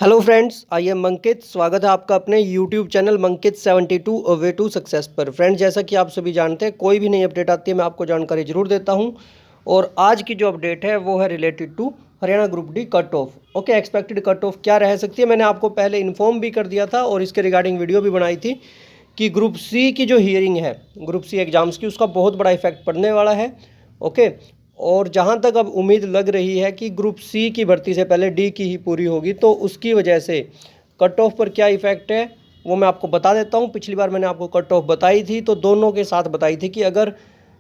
Hello friends, I am Mankit. स्वागत है आपका अपने YouTube channel Mankit 72 a way to success पर। फ्रेंड्स, जैसा कि आप सभी जानते हैं, कोई भी नई अपडेट आती है मैं आपको जानकारी जरूर देता हूं। और आज की जो अपडेट है वो है related to Haryana group D cut off. Okay, expected cut off क्या रह सकती है, मैंने आपको पहले इन्फॉर्म भी कर दिया था और इसके रिगार्डिंग वीडियो भी बनाई थी कि ग्रुप सी की जो हियरिंग है, ग्रुप सी एग्जाम्स की, उसका बहुत बड़ा इफेक्ट पड़ने वाला है। ओके, और जहाँ तक अब उम्मीद लग रही है कि ग्रुप सी की भर्ती से पहले डी की ही पूरी होगी, तो उसकी वजह से कट ऑफ पर क्या इफेक्ट है वो मैं आपको बता देता हूँ। पिछली बार मैंने आपको कट ऑफ बताई थी तो दोनों के साथ बताई थी कि अगर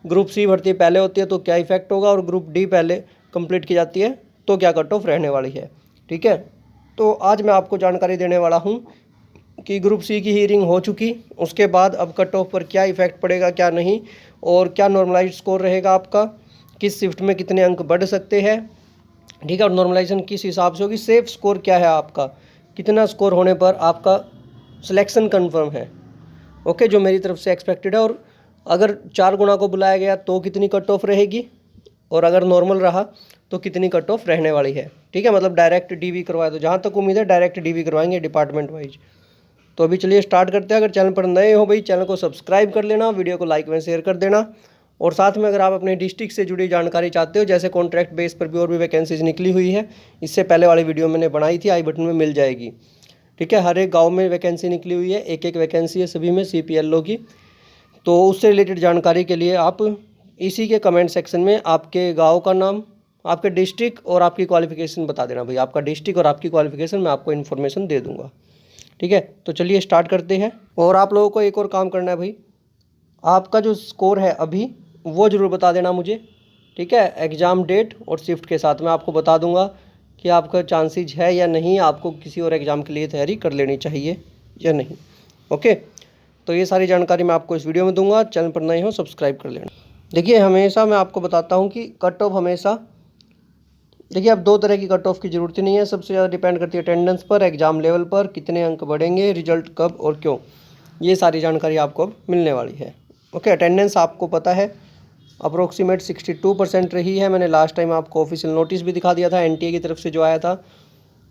ग्रुप सी भर्ती पहले होती है तो क्या इफेक्ट होगा, और ग्रुप डी पहले कंप्लीट की जाती है तो क्या कट ऑफ रहने वाली है। ठीक है, तो आज मैं आपको जानकारी देने वाला हूँ कि ग्रुप सी की हियरिंग हो चुकी, उसके बाद अब कट ऑफ पर क्या इफेक्ट पड़ेगा क्या नहीं, और क्या नॉर्मलाइज्ड स्कोर रहेगा आपका, किस शिफ्ट में कितने अंक बढ़ सकते हैं। ठीक है, और नॉर्मलाइजेशन किस हिसाब से होगी, सेफ स्कोर क्या है आपका, कितना स्कोर होने पर आपका सिलेक्शन कंफर्म है। ओके, जो मेरी तरफ से एक्सपेक्टेड है। और अगर 4 गुना को बुलाया गया तो कितनी कट ऑफ रहेगी, और अगर नॉर्मल रहा तो कितनी कट ऑफ रहने वाली है। ठीक है, मतलब डायरेक्ट डीवी करवाए तो जहाँ तक उम्मीद है डायरेक्ट डीवी करवाएंगे डिपार्टमेंट वाइज। तो अभी चलिए स्टार्ट करते हैं। अगर चैनल पर नए हो भाई, चैनल को सब्सक्राइब कर लेना, वीडियो को लाइक व शेयर कर देना। और साथ में अगर आप अपने डिस्ट्रिक्ट से जुड़ी जानकारी चाहते हो, जैसे कॉन्ट्रैक्ट बेस पर भी और भी वैकेंसीज निकली हुई है, इससे पहले वाली वीडियो मैंने बनाई थी, आई बटन में मिल जाएगी। ठीक है, हर एक गांव में वैकेंसी निकली हुई है, एक एक वैकेंसी है सभी में CPLO की। तो उससे रिलेटेड जानकारी के लिए आप इसी के कमेंट सेक्शन में आपके गाँव का नाम, आपके डिस्ट्रिक्ट और आपकी क्वालिफिकेशन बता देना भाई। आपका डिस्ट्रिक्ट और आपकी क्वालिफिकेशन मैं आपको इन्फॉर्मेशन दे दूँगा। ठीक है, तो चलिए स्टार्ट करते हैं। और आप लोगों को एक और काम करना है भाई, आपका जो स्कोर है अभी वो ज़रूर बता देना मुझे। ठीक है, एग्ज़ाम डेट और शिफ्ट के साथ मैं आपको बता दूंगा कि आपका चांसेज है या नहीं, आपको किसी और एग्ज़ाम के लिए तैयारी कर लेनी चाहिए या नहीं। ओके, तो ये सारी जानकारी मैं आपको इस वीडियो में दूंगा। चैनल पर नए हो सब्सक्राइब कर लेना। देखिए, हमेशा मैं आपको बताता हूँ कि कट ऑफ हमेशा, देखिए अब 2 तरह की कट ऑफ की ज़रूरत ही नहीं है। सबसे ज़्यादा डिपेंड करती है अटेंडेंस पर, एग्ज़ाम लेवल पर, कितने अंक बढ़ेंगे, रिजल्ट कब और क्यों, ये सारी जानकारी आपको अब मिलने वाली है। ओके, अटेंडेंस आपको पता है अप्रोक्सीमेट 62% रही है। मैंने लास्ट टाइम आपको ऑफिशियल नोटिस भी दिखा दिया था NTA की तरफ से जो आया था।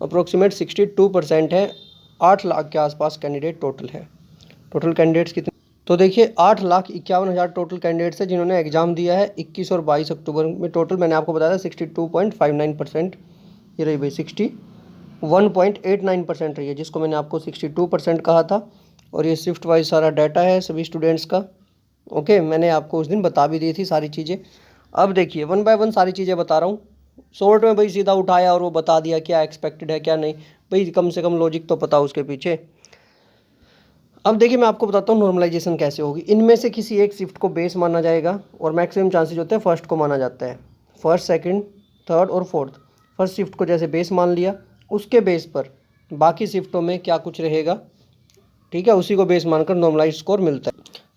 अप्रोक्सीमेट 62% है। 8 लाख के आसपास कैंडिडेट टोटल है। टोटल कैंडिडेट्स कितने, तो देखिए 8,51,000 टोटल कैंडिडेट्स है जिन्होंने एग्ज़ाम दिया है 21 और 22 अक्टूबर में। टोटल मैंने आपको बताया था 62.59%, ये रही भाई 61.89% रही है, जिसको मैंने आपको 62% कहा था। और ये शिफ्ट वाइज सारा डाटा है सभी स्टूडेंट्स का। ओके, मैंने आपको उस दिन बता भी दी थी सारी चीज़ें। अब देखिए 1 बाय 1 सारी चीज़ें बता रहा हूँ। शॉर्ट में भाई सीधा उठाया और वो बता दिया क्या एक्सपेक्टेड है क्या नहीं, भाई कम से कम लॉजिक तो पता उसके पीछे। अब देखिए मैं आपको बताता हूँ नॉर्मलाइजेशन कैसे होगी। इनमें से किसी एक शिफ्ट को बेस माना जाएगा और मैक्सिमम चांसेस होते हैं फर्स्ट को माना जाता है। फर्स्ट, सेकंड, थर्ड और फोर्थ। फर्स्ट शिफ्ट को जैसे बेस मान लिया, उसके बेस पर बाकी शिफ्टों में क्या कुछ रहेगा, ठीक है, उसी को बेस मानकर नॉर्मलाइज स्कोर मिलता है।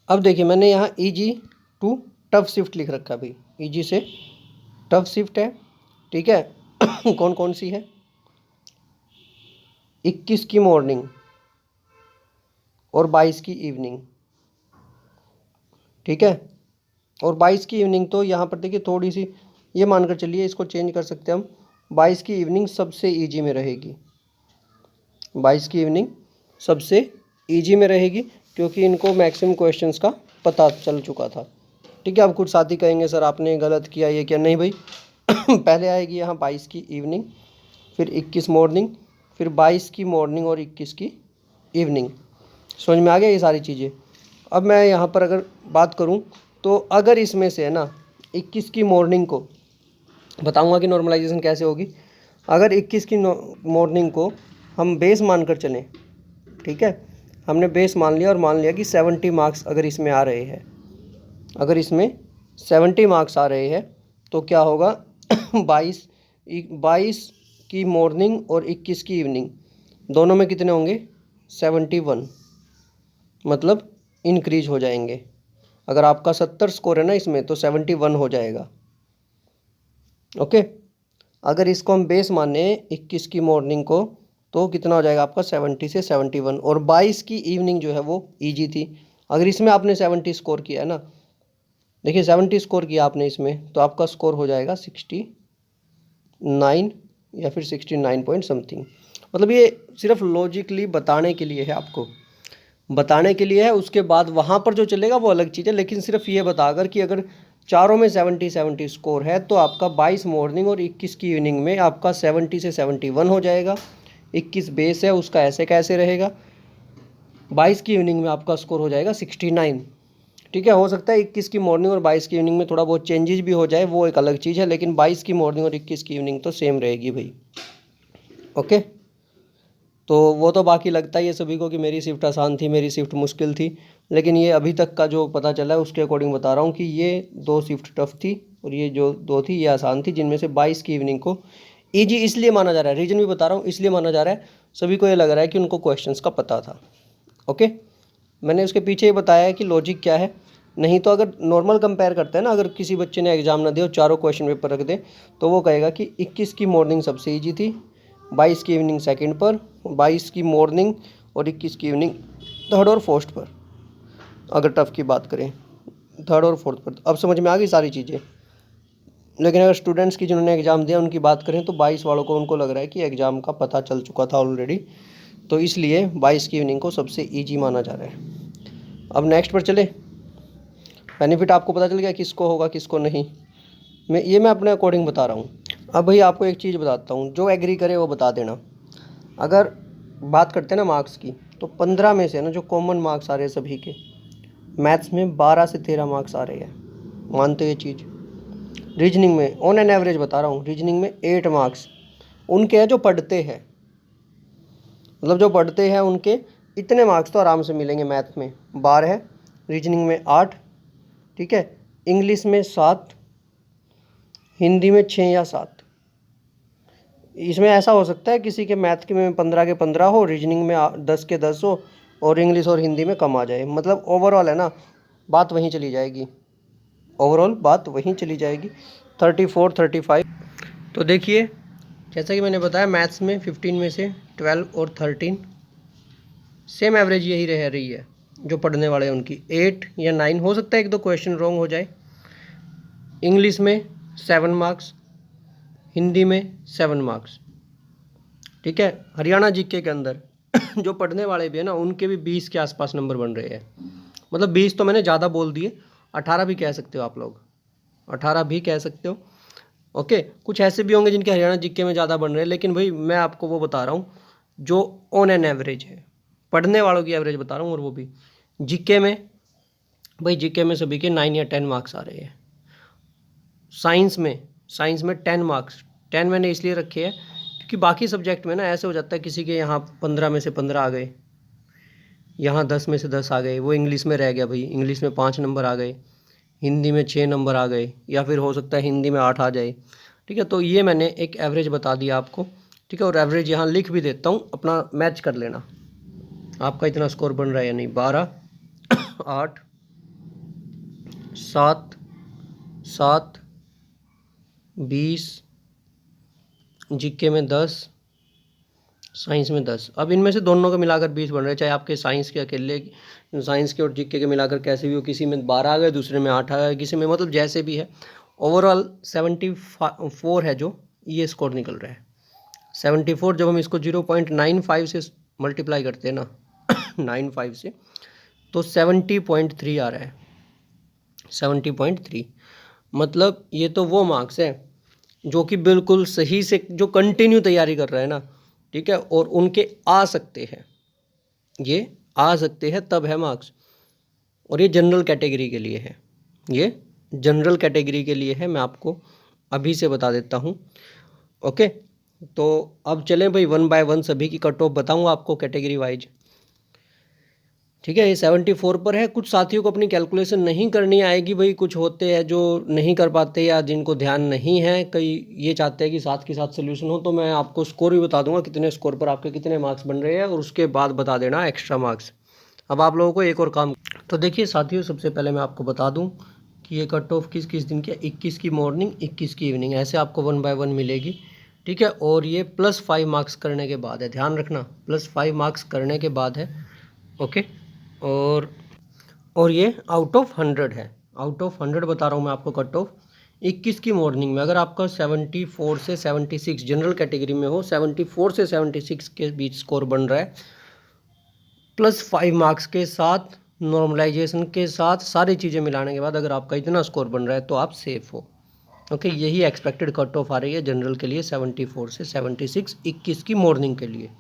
अब देखिए मैंने यहाँ ईजी टू टफ शिफ्ट लिख रखा है भाई, ईजी से टफ शिफ्ट है। ठीक है कौन कौन सी है, 21 की मॉर्निंग और 22 की इवनिंग। ठीक है, और 22 की इवनिंग तो यहाँ पर देखिए थोड़ी सी ये मानकर चलिए, इसको चेंज कर सकते हैं हम। 22 की इवनिंग सबसे ईजी में रहेगी। 22 की इवनिंग सबसे ईजी में रहेगी क्योंकि इनको मैक्सिमम क्वेश्चंस का पता चल चुका था। ठीक है, अब कुछ साथी कहेंगे सर आपने गलत किया ये क्या, नहीं भाई पहले आएगी यहाँ 22 की इवनिंग, फिर 21 मॉर्निंग, फिर 22 की मॉर्निंग और 21 की इवनिंग। समझ में आ गया ये सारी चीज़ें। अब मैं यहाँ पर अगर बात करूँ तो अगर इसमें से है ना 21 की मॉर्निंग को बताऊँगा कि नॉर्मलाइजेशन कैसे होगी। अगर 21 की मॉर्निंग को हम बेस मानकर चलें, ठीक है, हमने बेस मान लिया और मान लिया कि 70 मार्क्स अगर इसमें आ रहे हैं, अगर इसमें 70 मार्क्स आ रहे हैं तो क्या होगा 22 की मॉर्निंग और 21 की इवनिंग दोनों में कितने होंगे, 71, मतलब इंक्रीज हो जाएंगे। अगर आपका 70 स्कोर है ना इसमें तो 71 हो जाएगा। ओके, अगर इसको हम बेस माने 21 की मॉर्निंग को तो कितना हो जाएगा आपका 70 से 71, और 22 की इवनिंग जो है वो ईजी थी। अगर इसमें आपने 70 स्कोर किया है ना, देखिए 70 स्कोर किया आपने इसमें तो आपका स्कोर हो जाएगा 69 या फिर 69 पॉइंट समथिंग। मतलब ये सिर्फ लॉजिकली बताने के लिए है, आपको बताने के लिए है। उसके बाद वहाँ पर जो चलेगा वो अलग चीज़ है, लेकिन सिर्फ ये बताकर कि अगर चारों में 70-70 स्कोर है तो आपका 22 मॉर्निंग और 21 की इवनिंग में आपका 70 से 71 हो जाएगा। 21 बेस है उसका ऐसे कैसे रहेगा, 22 की इवनिंग में आपका स्कोर हो जाएगा 69। ठीक है, हो सकता है 21 की मॉर्निंग और 22 की इवनिंग में थोड़ा बहुत चेंजेस भी हो जाए, वो एक अलग चीज़ है, लेकिन 22 की मॉर्निंग और 21 की इवनिंग तो सेम रहेगी भाई। ओके, तो वो तो बाकी लगता ही है सभी को कि मेरी शिफ्ट आसान थी, मेरी शिफ्ट मुश्किल थी, लेकिन ये अभी तक का जो पता चला है उसके अकॉर्डिंग बता रहा हूँ कि ये 2 शिफ्ट टफ थी और ये जो 2 थी ये आसान थी, जिनमें से 22 की इवनिंग को ईजी इसलिए माना जा रहा है, रीज़न भी बता रहा हूँ इसलिए माना जा रहा है, सभी को ये लग रहा है कि उनको क्वेश्चंस का पता था। ओके, मैंने उसके पीछे ये बताया है कि लॉजिक क्या है। नहीं तो अगर नॉर्मल कंपेयर करते हैं ना, अगर किसी बच्चे ने एग्ज़ाम ना दे और चारों क्वेश्चन पेपर रख दे तो वो कहेगा कि 21 की मॉर्निंग सबसे ईजी थी, 22 की इवनिंग सेकंड पर, 22 की मॉर्निंग और 21 की इवनिंग थर्ड और फोर्थ पर। अगर टफ की बात करें थर्ड और फोर्थ पर, अब समझ में आ गई सारी चीज़ें। लेकिन अगर स्टूडेंट्स की जिन्होंने एग्ज़ाम दिया उनकी बात करें तो 22 वालों को उनको लग रहा है कि एग्ज़ाम का पता चल चुका था ऑलरेडी, तो इसलिए 22 की इवनिंग को सबसे ईजी माना जा रहा है। अब नेक्स्ट पर चले, बेनिफिट आपको पता चल गया किसको होगा किसको नहीं, मैं अपने अकॉर्डिंग बता रहा हूँ। अब भाई आपको एक चीज़ बताता हूँ, जो एग्री करे वो बता देना। अगर बात करते हैं ना मार्क्स की, तो 15 में से ना जो कॉमन मार्क्स आ रहे हैं सभी के, मैथ्स में 12 से 13 मार्क्स आ रहे हैं, मानते ये चीज़। रीजनिंग में ऑन एन एवरेज बता रहा हूँ, रीजनिंग में 8 मार्क्स उनके हैं जो पढ़ते हैं, मतलब जो पढ़ते हैं उनके इतने मार्क्स तो आराम से मिलेंगे। मैथ में 12 है, रीजनिंग में 8, ठीक है, इंग्लिश में 7, हिंदी में 6 या 7। इसमें ऐसा हो सकता है किसी के मैथ के में 15 के 15 हो, रीजनिंग में 10 के 10 हो और इंग्लिश और हिंदी में कम आ जाए। मतलब ओवरऑल है ना, बात वहीं चली जाएगी, ओवरऑल बात वहीं चली जाएगी 34 35। तो देखिए जैसा कि मैंने बताया मैथ्स में 15 में से 12 और 13 सेम एवरेज यही रह रही है, जो पढ़ने वाले हैं उनकी 8 या 9, हो सकता है एक दो क्वेश्चन रॉन्ग हो जाए। इंग्लिश में 7 मार्क्स, हिंदी में 7 मार्क्स, ठीक है। हरियाणा जीके के अंदर जो पढ़ने वाले भी है ना उनके भी 20 के आसपास नंबर बन रहे हैं। मतलब 20 तो मैंने ज़्यादा बोल दिए, 18 भी कह सकते हो आप लोग, 18 भी कह सकते हो। ओके, कुछ ऐसे भी होंगे जिनके हरियाणा जीके में ज़्यादा बन रहे हैं, लेकिन भाई मैं आपको वो बता रहा हूँ जो ऑन एन एवरेज है, पढ़ने वालों की एवरेज बता रहा हूँ। और वो भी जीके में, भाई जीके में सभी के 9 या 10 मार्क्स आ रहे हैं। साइंस में 10 मार्क्स, 10 मैंने इसलिए रखे हैं क्योंकि बाकी सब्जेक्ट में ना ऐसे हो जाता है किसी के यहाँ 15 में से 15 आ गए, यहाँ 10 में से 10 आ गए, वो इंग्लिश में रह गया भाई, इंग्लिश में 5 नंबर आ गए, हिंदी में 6 नंबर आ गए, या फिर हो सकता है हिंदी में 8 आ जाए। ठीक है, तो ये मैंने एक एवरेज बता दिया आपको, ठीक है। और एवरेज यहाँ लिख भी देता हूँ, अपना मैच कर लेना आपका इतना स्कोर बन रहा है या नहीं। 12 8 7 7 20, जीके में 10, साइंस में 10। अब इनमें से दोनों को मिलाकर 20 बन रहे हैं, चाहे आपके साइंस के अकेले, साइंस के और जीके के मिलाकर कैसे भी हो, किसी में 12 आ गए, दूसरे में 8 आ गए, किसी में, मतलब जैसे भी है। ओवरऑल 74 है जो ये स्कोर निकल रहा है। 74 जब हम इसको 0.95 से मल्टीप्लाई करते हैं ना 95 से, तो 70.3 आ रहा है, 70.3। मतलब ये तो वो मार्क्स है जो कि बिल्कुल सही से जो कंटिन्यू तैयारी कर रहा है ना, ठीक है, और उनके आ सकते हैं, ये आ सकते हैं तब है मार्क्स। और ये जनरल कैटेगरी के लिए है, ये जनरल कैटेगरी के लिए है, मैं आपको अभी से बता देता हूँ। ओके, तो अब चलें भाई 1 बाय 1 सभी की कट ऑफ बताऊँगा आपको कैटेगरी वाइज, ठीक है। ये 74 पर है। कुछ साथियों को अपनी कैलकुलेशन नहीं करनी आएगी भाई, कुछ होते हैं जो नहीं कर पाते या जिनको ध्यान नहीं है, कई ये चाहते हैं कि साथ के साथ सोल्यूशन हो, तो मैं आपको स्कोर भी बता दूंगा कितने स्कोर पर आपके कितने मार्क्स बन रहे हैं, और उसके बाद बता देना एक्स्ट्रा मार्क्स। अब आप लोगों को एक और काम, तो देखिए साथियों सबसे पहले मैं आपको बता दूँ कि ये कट ऑफ किस किस दिन की है, 21 की मॉर्निंग 21 की इवनिंग, ऐसे आपको 1 बाय 1 मिलेगी, ठीक है। और ये +5 मार्क्स करने के बाद है, ध्यान रखना +5 मार्क्स करने के बाद है। ओके, और ये आउट ऑफ 100 है, आउट ऑफ 100 बता रहा हूँ मैं आपको कट ऑफ। 21 की मॉर्निंग में अगर आपका 74 से 76 जनरल कैटेगरी में हो, 74 से 76 के बीच स्कोर बन रहा है, प्लस 5 मार्क्स के साथ, नॉर्मलाइजेशन के साथ, सारी चीज़ें मिलाने के बाद अगर आपका इतना स्कोर बन रहा है तो आप सेफ हो। ओके, यही एक्सपेक्टेड कट ऑफ आ रही है जनरल के लिए 74 से 76 21 की मॉर्निंग के लिए।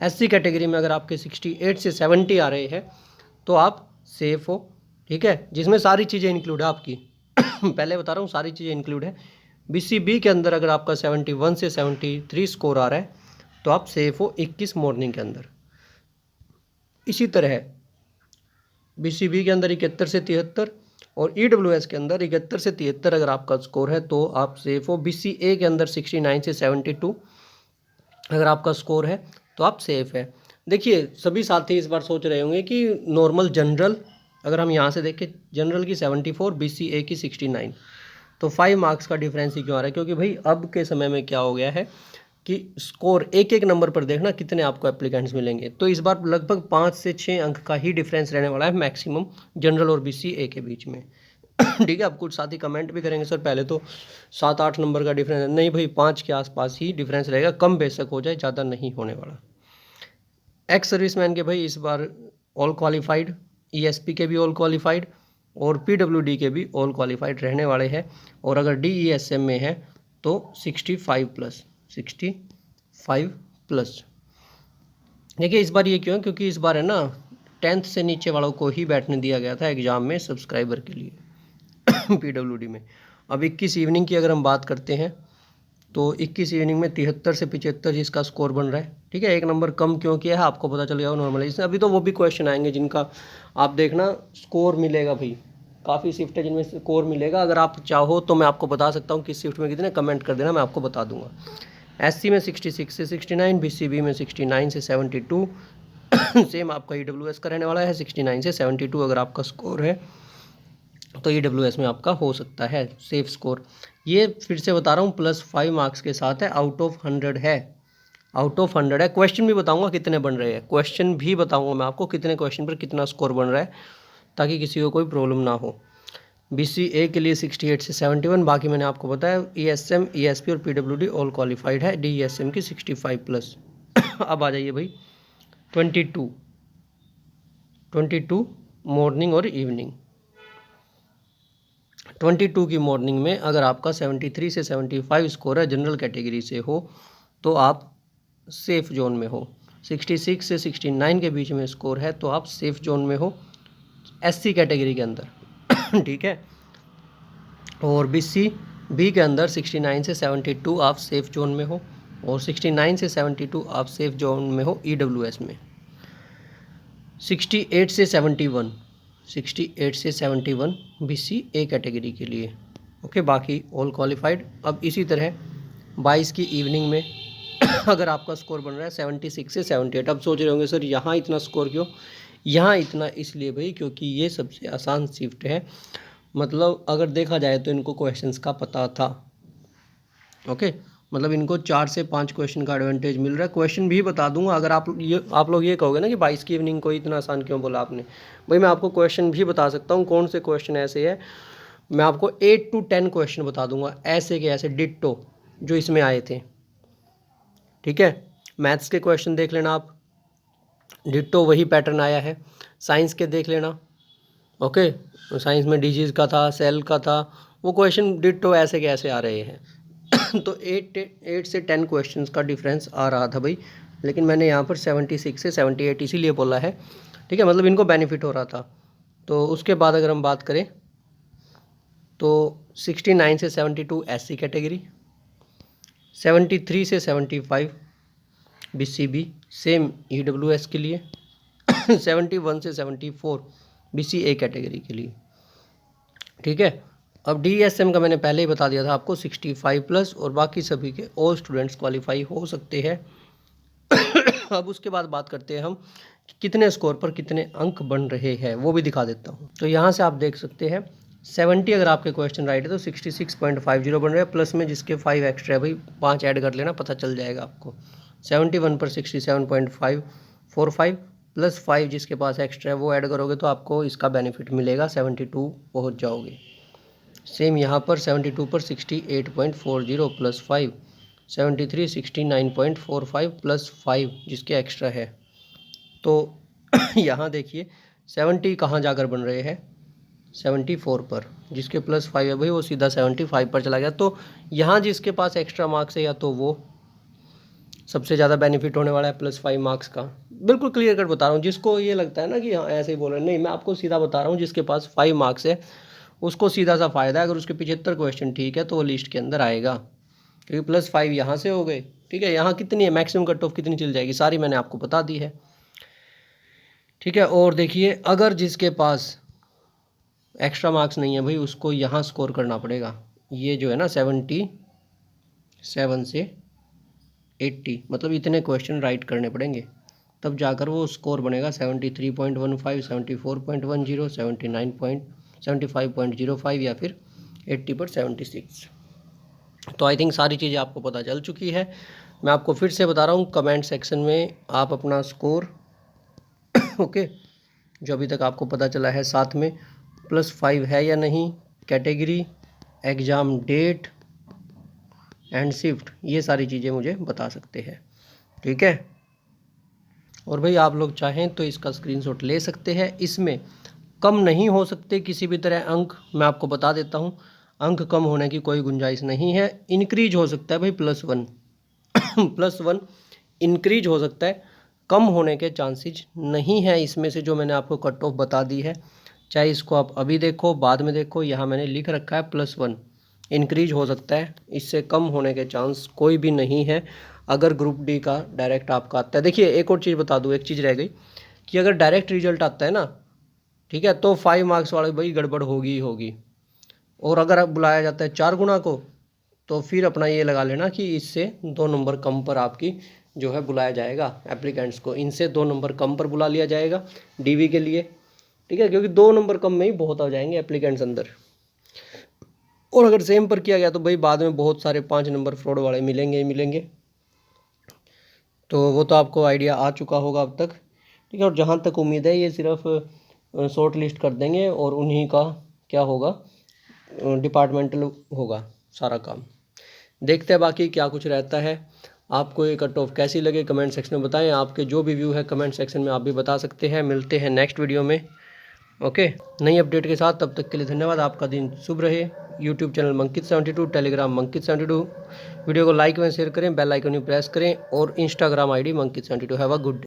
एससी कैटेगरी में अगर आपके 68 से 70 आ रहे हैं तो आप सेफ हो, ठीक है, जिसमें सारी चीज़ें इंक्लूड है आपकी पहले बता रहा हूँ सारी चीज़ें इंक्लूड है। बीसीबी के अंदर अगर आपका 71 से 73 स्कोर आ रहा है तो आप सेफ हो 21 मॉर्निंग के अंदर। इसी तरह बीसीबी के अंदर 71 से 73 और ईडब्ल्यूएस के अंदर 71 से 73 अगर आपका स्कोर है तो आप सेफ हो। बीसीए के अंदर 69 से 72 अगर आपका स्कोर है तो आप सेफ है। देखिए सभी साथी इस बार सोच रहे होंगे कि नॉर्मल जनरल अगर हम यहाँ से देखें, जनरल की 74, बीसीए की 69, तो 5 मार्क्स का डिफरेंस ही क्यों आ रहा है? क्योंकि भाई अब के समय में क्या हो गया है कि स्कोर एक एक नंबर पर देखना कितने आपको एप्लीकेंट्स मिलेंगे, तो इस बार लगभग 5 से 6 अंक का ही डिफरेंस रहने वाला है मैक्सिमम जनरल और बीसीए के बीच में ठीक है। अब कुछ साथी कमेंट भी करेंगे सर पहले तो 7-8 नंबर का डिफरेंस है, नहीं भाई 5 के आसपास ही डिफरेंस रहेगा, कम बेशक हो जाए, ज़्यादा नहीं होने वाला। एक्स सर्विसमैन के भाई इस बार ऑल क्वालिफाइड, ईएसपी के भी ऑल क्वालिफाइड और पीडब्ल्यूडी के भी ऑल क्वालिफाइड रहने वाले हैं, और अगर डीईएसएम में है तो 65 प्लस। देखिए इस बार ये क्यों है, क्योंकि इस बार है ना 10th से नीचे वालों को ही बैठने दिया गया था एग्ज़ाम में सब्सक्राइबर के लिए पीडब्ल्यूडी में। अब 21 इवनिंग की अगर हम बात करते हैं तो 21 इवनिंग में 73 से 75 जिसका स्कोर बन रहा है, ठीक है, एक नंबर कम क्यों किया है आपको पता चल गया हो नॉर्मलाइजेशन। अभी तो वो भी क्वेश्चन आएंगे जिनका आप देखना स्कोर मिलेगा भाई, काफ़ी शिफ्ट है जिनमें स्कोर मिलेगा। अगर आप चाहो तो मैं आपको बता सकता हूँ किस शिफ्ट में कितने, कमेंट कर देना मैं आपको बता दूंगा। एससी में 66 से 69, बीसीबी में 69 से 72 सेम आपका ईडब्ल्यूएस का रहने वाला है 69 से 72 अगर आपका स्कोर है तो ईडब्ल्यूएस में आपका हो सकता है सेफ स्कोर। ये फिर से बता रहा हूँ प्लस 5 मार्क्स के साथ है, आउट ऑफ 100 है, आउट ऑफ 100 है। क्वेश्चन भी बताऊंगा कितने बन रहे हैं, क्वेश्चन भी बताऊंगा मैं आपको कितने क्वेश्चन पर कितना स्कोर बन रहा है, ताकि किसी को कोई प्रॉब्लम ना हो। बीसीए के लिए 68 से 71, बाकी मैंने आपको बताया ईएसएम, ईएसपी और पीडब्ल्यूडी ऑल क्वालिफाइड है, डीईएसएम की 65 प्लस अब आ जाइए भाई 22 मॉर्निंग और इवनिंग। 22 की मॉर्निंग में अगर आपका 73 से 75 स्कोर है, जनरल कैटेगरी से हो तो आप सेफ जोन में हो। 66 से 69 के बीच में स्कोर है तो आप सेफ जोन में हो एससी कैटेगरी के अंदर ठीक है। और बीसीबी के अंदर 69 से 72 आप सेफ जोन में हो, और 69 से 72 आप सेफ जोन में हो ईडब्ल्यूएस में। 68 से 71 बीसीए कैटेगरी के लिए, ओके, बाकी ऑल क्वालिफाइड। अब इसी तरह 22 की इवनिंग में अगर आपका स्कोर बन रहा है 76 से 78, अब सोच रहे होंगे सर यहाँ इतना स्कोर क्यों? यहाँ इतना इसलिए भाई क्योंकि ये सबसे आसान शिफ्ट है, मतलब अगर देखा जाए तो इनको क्वेश्चंस का पता था, ओके, मतलब इनको 4 से 5 क्वेश्चन का एडवांटेज मिल रहा है। क्वेश्चन भी बता दूंगा, अगर आप लोग ये कहोगे ना कि 22 की इवनिंग को इतना आसान क्यों बोला आपने, भाई मैं आपको क्वेश्चन भी बता सकता हूँ कौन से क्वेश्चन ऐसे है, मैं आपको 8 to 10 क्वेश्चन बता दूंगा ऐसे के ऐसे डिट्टो जो इसमें आए थे, ठीक है। मैथ्स के क्वेश्चन देख लेना आप, डिट्टो वही पैटर्न आया है। साइंस के देख लेना, ओके, साइंस में डिजीज़ का था, सेल का था, वो क्वेश्चन डिट्टो ऐसे के ऐसे आ रहे हैं तो 8 से 10 क्वेश्चंस का डिफरेंस आ रहा था भाई, लेकिन मैंने यहाँ पर 76 से 78 इसीलिए बोला है, ठीक है, मतलब इनको बेनिफिट हो रहा था। तो उसके बाद अगर हम बात करें तो 69 से 72 एससी कैटेगरी, 73 से 75 बीसीबी सेम ईडब्ल्यूएस के लिए 71 से 74 बीसीए कैटेगरी के लिए, ठीक है। अब डीएसएम का मैंने पहले ही बता दिया था आपको 65 प्लस, और बाकी सभी के ऑल स्टूडेंट्स क्वालिफाई हो सकते हैं अब उसके बाद बात करते हैं हम कितने स्कोर पर कितने अंक बन रहे हैं, वो भी दिखा देता हूँ। तो यहाँ से आप देख सकते हैं 70 अगर आपके क्वेश्चन राइट है तो 66.50 बन रहे हैं, प्लस में जिसके 5 एक्स्ट्रा है भाई 5 ऐड कर लेना, पता चल जाएगा आपको। 71 पर 67.545 प्लस 5 जिसके पास एक्स्ट्रा है वो ऐड करोगे तो आपको इसका बेनिफिट मिलेगा, 72 पहुँच जाओगे। सेम यहाँ पर 72 पर 68.40 प्लस 5, 73 69.45 प्लस 5 जिसके एक्स्ट्रा है। तो यहाँ देखिए 70 कहाँ जाकर बन रहे हैं, 74 पर, जिसके प्लस 5 है भाई वो सीधा 75 पर चला गया। तो यहाँ जिसके पास एक्स्ट्रा मार्क्स है या तो वो सबसे ज़्यादा बेनिफिट होने वाला है प्लस 5 मार्क्स का। बिल्कुल क्लियर कट बता रहा हूँ, जिसको ये लगता है ना कि हाँ ऐसे ही बोल रहे हैं, नहीं मैं आपको सीधा बता रहा हूँ, जिसके पास 5 मार्क्स है उसको सीधा सा फ़ायदा है। अगर उसके 75 क्वेश्चन ठीक है तो वो लिस्ट के अंदर आएगा, क्योंकि प्लस 5 यहाँ से हो गए। ठीक है, यहाँ कितनी है मैक्सिमम कट ऑफ कितनी चल जाएगी सारी मैंने आपको बता दी है। ठीक है, और देखिए अगर जिसके पास एक्स्ट्रा मार्क्स नहीं है भाई उसको यहाँ स्कोर करना पड़ेगा। ये जो है ना 77 से 80 मतलब इतने क्वेश्चन राइट करने पड़ेंगे, तब जाकर वो स्कोर बनेगा 73.15, 74.10, 75.05 या फिर 80 पर 76। तो आई थिंक सारी चीज़ें आपको पता चल चुकी है। मैं आपको फिर से बता रहा हूँ, कमेंट सेक्शन में आप अपना स्कोर ओके जो अभी तक आपको पता चला है, साथ में प्लस 5 है या नहीं, category, exam date and shift, ये सारी चीज़ें मुझे बता सकते हैं। ठीक है, और भाई आप लोग चाहें तो इसका स्क्रीनशॉट ले सकते हैं। इसमें कम नहीं हो सकते किसी भी तरह अंक, मैं आपको बता देता हूँ, अंक कम होने की कोई गुंजाइश नहीं है। इंक्रीज हो सकता है भाई +1 +1 इंक्रीज हो सकता है, कम होने के चांसेस नहीं है इसमें से जो मैंने आपको कट ऑफ बता दी है। चाहे इसको आप अभी देखो बाद में देखो, यहाँ मैंने लिख रखा है +1 इंक्रीज हो सकता है, इससे कम होने के चांस कोई भी नहीं है अगर ग्रुप डी का डायरेक्ट आपका आता है। देखिए एक और चीज़ बता दूँ, एक चीज़ रह गई कि अगर डायरेक्ट रिजल्ट आता है ना, ठीक है, तो 5 मार्क्स वाले भाई गड़बड़ होगी ही होगी। और अगर आप बुलाया जाता है 4 गुना को, तो फिर अपना ये लगा लेना कि इससे 2 नंबर कम पर आपकी जो है बुलाया जाएगा एप्लीकेंट्स को, इनसे 2 नंबर कम पर बुला लिया जाएगा डीवी के लिए। ठीक है, क्योंकि 2 नंबर कम में ही बहुत आ जाएंगे एप्लीकेंट्स अंदर। और अगर सेम पर किया गया तो भाई बाद में बहुत सारे 5 नंबर फ्रॉड वाले मिलेंगे ही मिलेंगे। तो वो तो आपको आइडिया आ चुका होगा अब तक। ठीक है, और जहाँ तक उम्मीद है ये सिर्फ शॉर्ट लिस्ट कर देंगे और उन्हीं का क्या होगा, डिपार्टमेंटल होगा सारा काम। देखते हैं बाकी क्या कुछ रहता है। आपको ये कट ऑफ कैसी लगे कमेंट सेक्शन में बताएं। आपके जो भी व्यू है कमेंट सेक्शन में आप भी बता सकते हैं। मिलते हैं नेक्स्ट वीडियो में ओके नई अपडेट के साथ। तब तक के लिए धन्यवाद, आपका दिन शुभ रहे। यूट्यूब चैनल मंकित72, टेलीग्राम मंकित72, वीडियो को लाइक व शेयर करें, बेल आइकन भी प्रेस करें, और इंस्टाग्राम आईडी मंकित72। Have a good day.